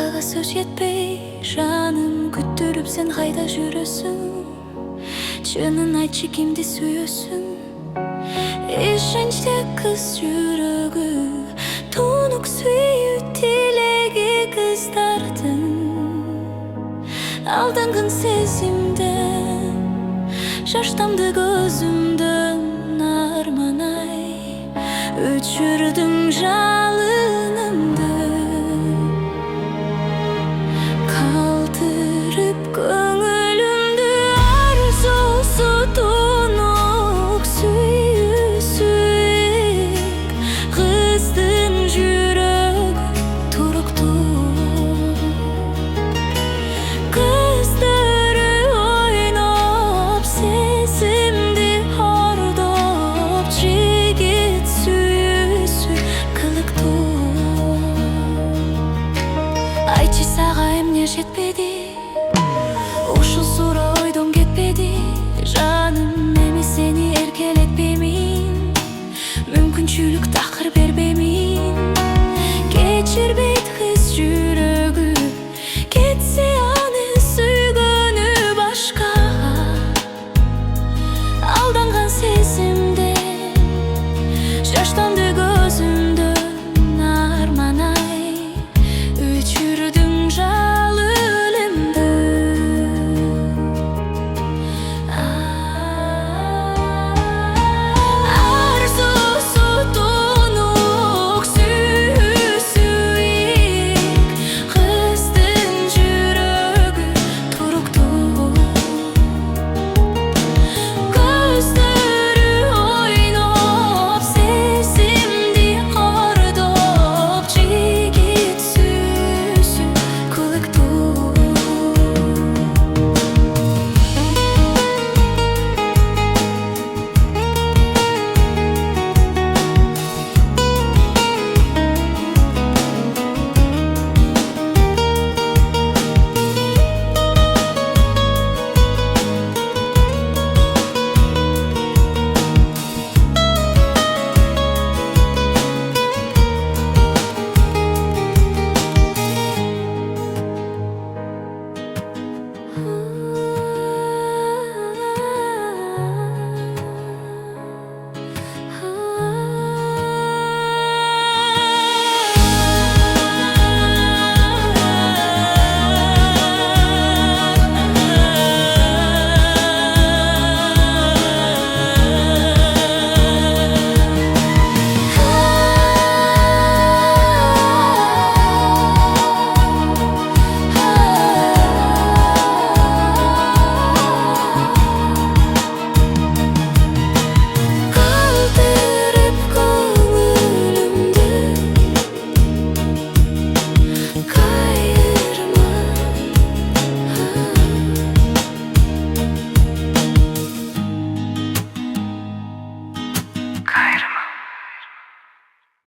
Багага сөз жетпей, жаным күттүрүп сен кайда жүрөсүң? Чынын айтчы, кимди сүйөсүң? Ишенчте кыз жүрөгү, тунук сүйүү тилеги кыздардын. Алдангын сезимден, жаштамды көзүмдөн арманай, өчүрдүң жалынымды. Калтырып көңүлүмдү арзусу тунук сүйүүсүң. Кыздын жүрөгү туруктуу, көздөрү ойноп, сезимди ордоп, жигит сүйүүсү кылыктуу. Айтчы, сага эмне жетпеди?